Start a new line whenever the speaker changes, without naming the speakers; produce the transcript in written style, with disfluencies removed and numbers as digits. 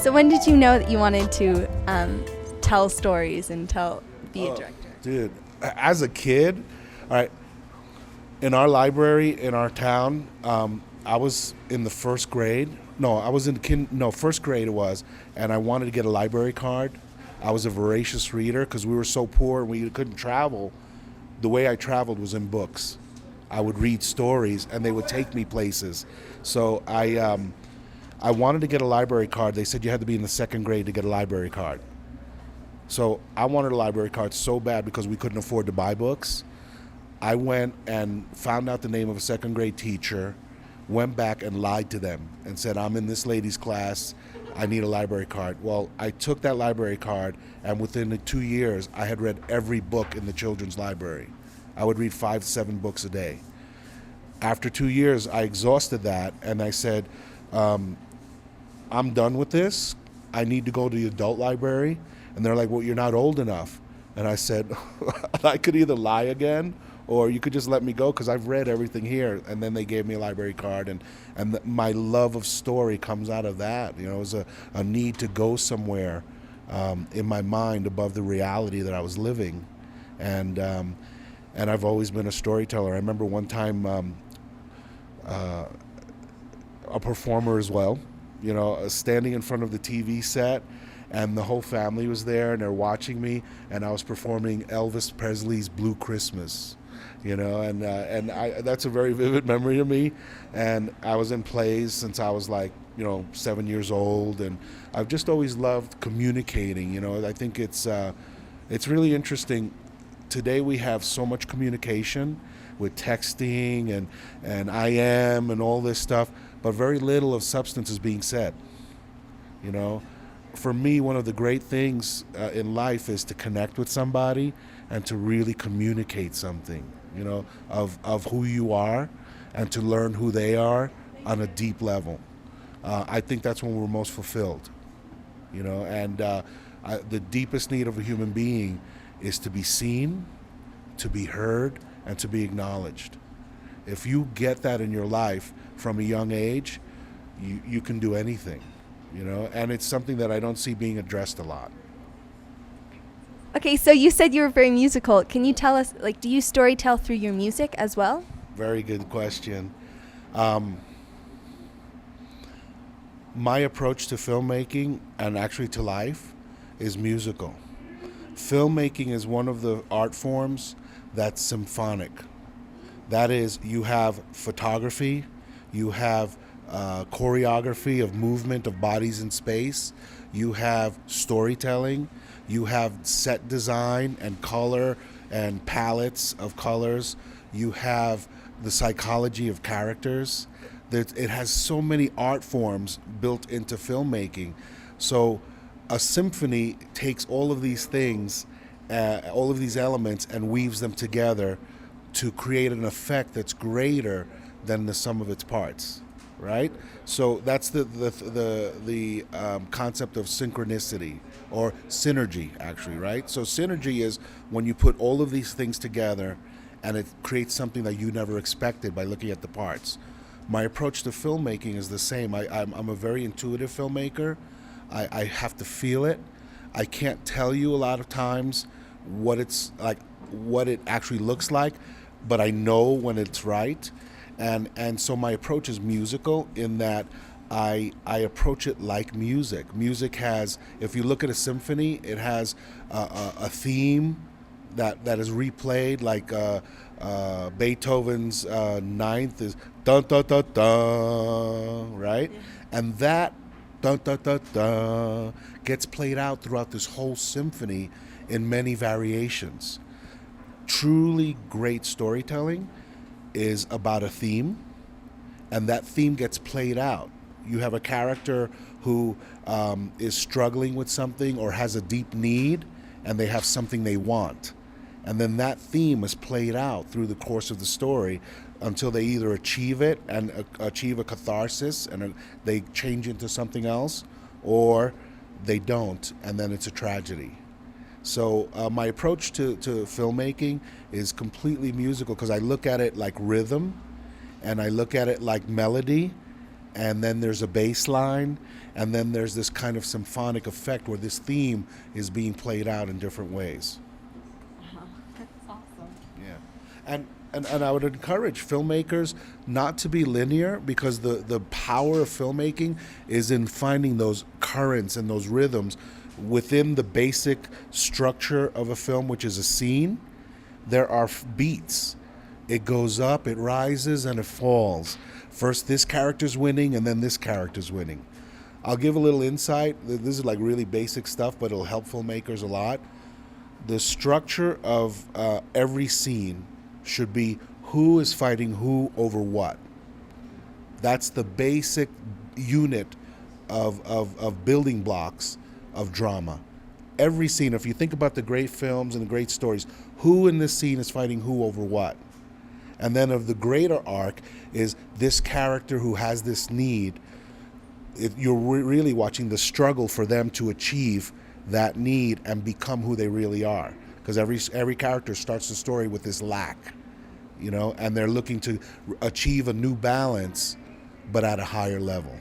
So when did you know that you wanted to tell stories and be a director?
Dude, as a kid, all right, in our library in our town, I was in the first grade. No, I was in first grade it was, and I wanted to get a library card. I was a voracious reader because we were so poor and we couldn't travel. The way I traveled was in books. I would read stories and they would take me places. So I wanted to get a library card. They said you had to be in the second grade to get a library card. So I wanted a library card so bad because we couldn't afford to buy books. I went and found out the name of a second grade teacher, went back and lied to them and said, I'm in this lady's class, I need a library card. Well, I took that library card, and within the 2 years, I had read every book in the children's library. I would read 5 to 7 books a day. After 2 years, I exhausted that, and I said, I'm done with this. I need to go to the adult library. And they're like, well, you're not old enough. And I said, I could either lie again or you could just let me go because I've read everything here. And then they gave me a library card, and my love of story comes out of that. You know, it was a need to go somewhere in my mind above the reality that I was living. And I've always been a storyteller. I remember one time a performer as well, you know, standing in front of the TV set, and the whole family was there and they're watching me, and I was performing Elvis Presley's Blue Christmas, you know, and that's a very vivid memory to me. And I was in plays since I was like, you know, 7 years old, and I've just always loved communicating. You know, I think it's really interesting. Today we have so much communication with texting and IM and all this stuff, but very little of substance is being said. You know, for me, one of the great things in life is to connect with somebody and to really communicate something, you know, of who you are, and to learn who they are on a deep level. I think that's when we're most fulfilled, you know, and the deepest need of a human being is to be seen, to be heard, and to be acknowledged. If you get that in your life from a young age, you can do anything, you know, and it's something that I don't see being addressed a lot.
Okay, so you said you were very musical. Can you tell us, like, do you storytell through your music as well?
Very good question. My approach to filmmaking and actually to life is musical. Filmmaking is one of the art forms that's symphonic. That is, you have photography, you have choreography of movement of bodies in space, you have storytelling, you have set design and color and palettes of colors, you have the psychology of characters. It has so many art forms built into filmmaking. So a symphony takes all of these things, all of these elements, and weaves them together to create an effect that's greater than the sum of its parts, right? So that's the concept of synchronicity, or synergy, actually, right? So synergy is when you put all of these things together and it creates something that you never expected by looking at the parts. My approach to filmmaking is the same. I'm a very intuitive filmmaker. I have to feel it. I can't tell you a lot of times what it's like, what it actually looks like, but I know when it's right. And so my approach is musical in that I approach it like music. Music has, if you look at a symphony, it has a theme that is replayed, like Beethoven's ninth is dun dun dun dun, right? And that dun dun dun dun gets played out throughout this whole symphony in many variations. Truly great storytelling is about a theme, and that theme gets played out. You have a character who is struggling with something or has a deep need, and they have something they want. And then that theme is played out through the course of the story until they either achieve it and achieve a catharsis and they change into something else, or they don't, and then it's a tragedy. So my approach to filmmaking is completely musical because I look at it like rhythm, and I look at it like melody, and then there's a bass line, and then there's this kind of symphonic effect where this theme is being played out in different ways.
That's awesome.
Yeah, and I would encourage filmmakers not to be linear, because the power of filmmaking is in finding those currents and those rhythms within the basic structure of a film, which is a scene. There are beats. It goes up, it rises, and it falls. First this character's winning, and then this character's winning. I'll give a little insight. This is like really basic stuff, but it'll help filmmakers a lot. The structure of every scene should be who is fighting who over what. That's the basic unit of building blocks of drama. Every scene, if you think about the great films and the great stories, who in this scene is fighting who over what? And then of the greater arc is this character who has this need. You're really watching the struggle for them to achieve that need and become who they really are. Because every character starts the story with this lack, and they're looking to achieve a new balance, but at a higher level.